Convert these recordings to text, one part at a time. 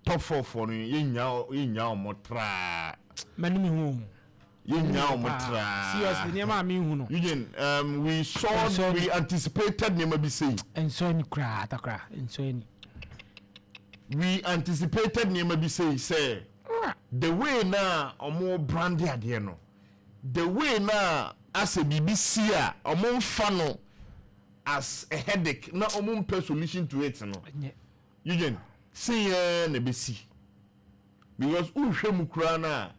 top 4 for yinya omotra manumi hu yinya omotra seriously niam me hu no Eugene we anticipated niam bi say enso ni kra Attakora enso ni we anticipated niam bi say the way na omo brand ade no the way na as a BBC omo fa no as a headache na omo mpe solution to it no Eugene say na besi because uhwem kura na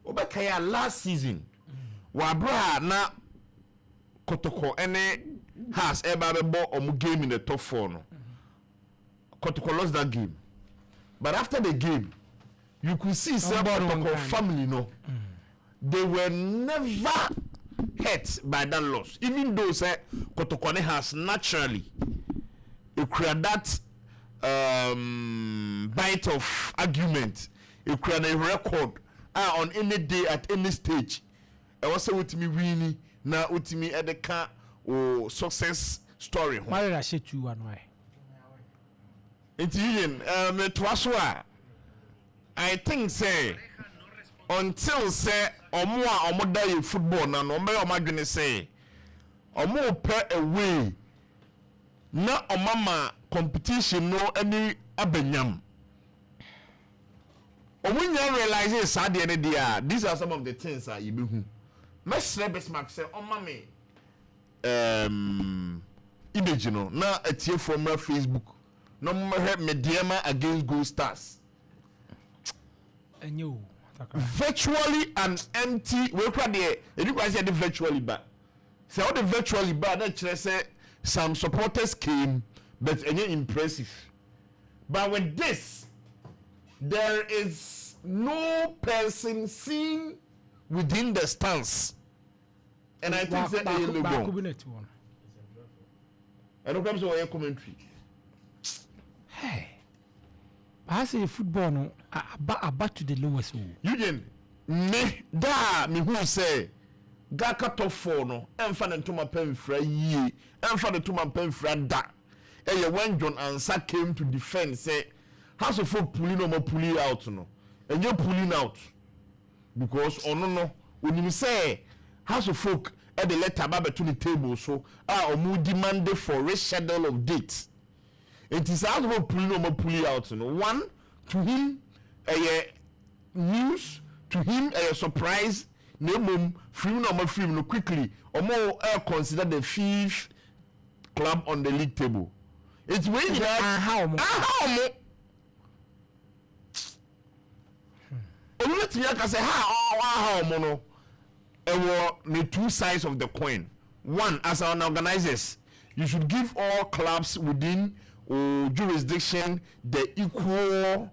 obekaya last season wa bra na Kotoko ene has eba bebo omo game in the top 4 no Kotoko lost that game but after the game you could see some Kotoko family no they were never hurt by that loss even though say Kotoko has naturally create that bite of argument create a record on any day at any stage I was say with me winning na with me at the car or success story why I say 2-1 why it's even I think say until say omo die football na no me omadwene say omo pe away na omama competition no any abenyam omunya realize say de ne dia these are some of the things you be hu me best mark say omame image no na atie from Facebook no me mediama against Gold Stars enyo virtually an empty we kwa de you can say the virtually bad say all the virtually bad that say some supporters came but any impressive but with this there is no person seen within the stands and I think that they look wrong I don't come so commentary hey I say football no about to the lowest Eugene me da me who say GHALCA top 4 no emfa ne ntoma pemfra yie emfa ne ntoma pemfra da when John Ansah came to defend say house of folk pulling no more pulling out no and you pulling out because ono no when you say house of folk at the letter baba to the table so omo demand for reschedule of dates it is house of folk pulling no more pulling out no one to him news to him a surprise no film no quickly or more consider the 5th club on the league table it's when you how let me say how mono the two sides of the coin one as an organizers you should give all clubs within jurisdiction the equal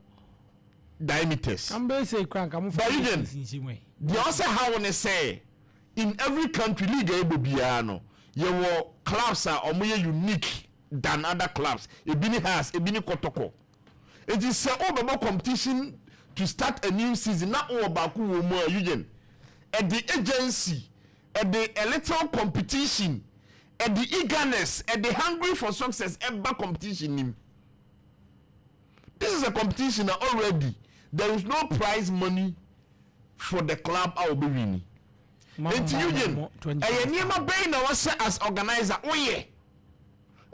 diameters. I'm basically crank. I'm they also how when they say in every country league ebiano your clubs are more unique than other clubs. Ebini Kotoko. It is a competition to start a new season. Not all about who more Eugene. At the agency, at the electoral competition, at the eagerness, at the hungry for success, ever competition. This is a competition already. There is no prize money for the club I will be winning. It's Eugene. I never been as organizer. Oh yeah.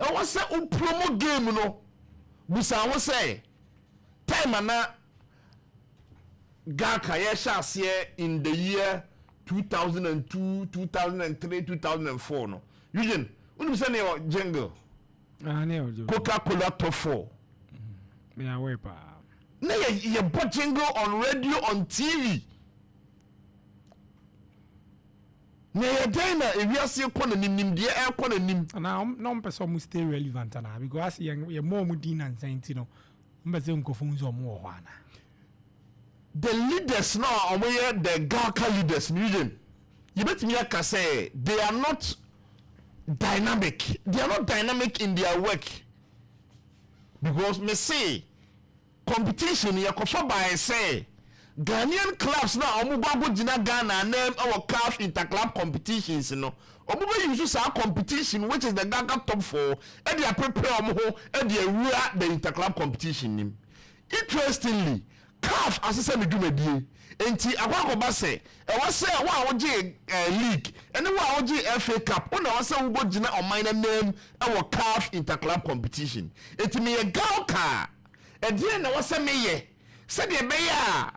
I was say promo game no. Busa was say time ana GHALCA yes in the year 2002, 2003, 2004 no. Eugene, when you say your jingle. Coca-Cola top 4. Me away pa. No, you put jingle on radio, on TV. No, you're doing that. If you are still calling him, the air calling him. Now, no person must stay relevant now because you're more Mudin and Saint, you know. The leaders now are the GHALCA leaders, you bet me I say they are not dynamic. They are not dynamic in their work. Because me say competition yakofa by say Ghanaian clubs now omubago jina Ghana name our CAF interclub competitions no omuba use our competition which is the GHALCA top 4 and they prepare omo ho and they rule the interclub competition nim interestingly CAF asese me dwumadie enti akwakoba se e wo se wo a woje league ene wo a woje FA Cup una wo se wo go gina on minor name e wo CAF interclub competition enti me GHALCA e die na wo se me ye se de be ya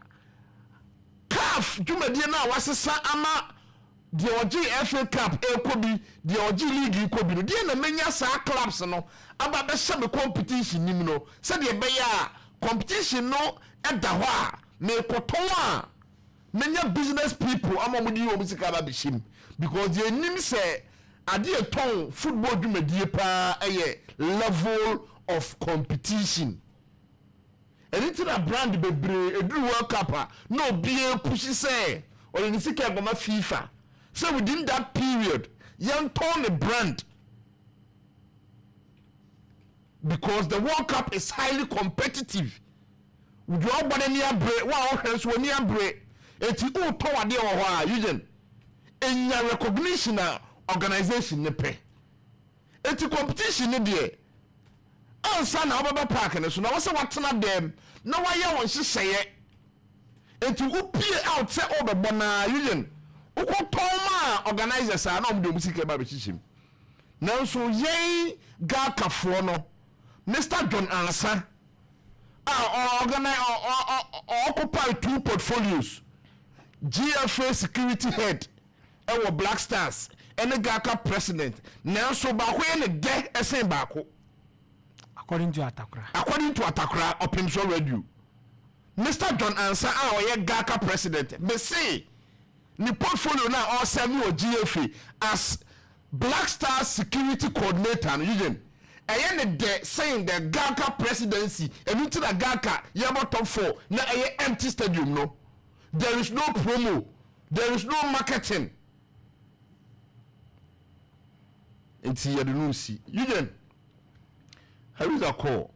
CAF dwumadie na wasesa ama de oji FA Cup ekobi de oji league ekobi no de na menya sa clubs no aba be hye me competition nim no se de be ya competition no eda ho a me koton a menya business people amamudi o musika ba be shim because they nim say ade eton football dwumadie pa level of competition anything a brand bebre edu World Cup no be push say or in sika goma FIFA. So within that period, young turn a brand because the World Cup is highly competitive. Would you all but near break? Wow, hence when near break. It's you all power there or you in your recognition organization ne pay. It's a competition there. Ansah na Obaba Park and so now what's what's not them? No why you want to say it. It's you peer out say over bona you Ukotoma organizers are not the music about him. Now, so yay, GHALCA for no, Mr. John Ansah, organize or occupy 2 portfolios. GFA security head, our Black Stars, and the GHALCA president. Now, so by when the deck is same back. According to Attakora. According to Attakora, Opemsuo radio. Mr. John Ansah, our GHALCA president, may say. The portfolio now all send me or GFA as Black Star security coordinator and you and the saying the GHALCA presidency and into the GHALCA yaba top 4 na a empty stadium no there is no promo there is no marketing until you don't see you how is that call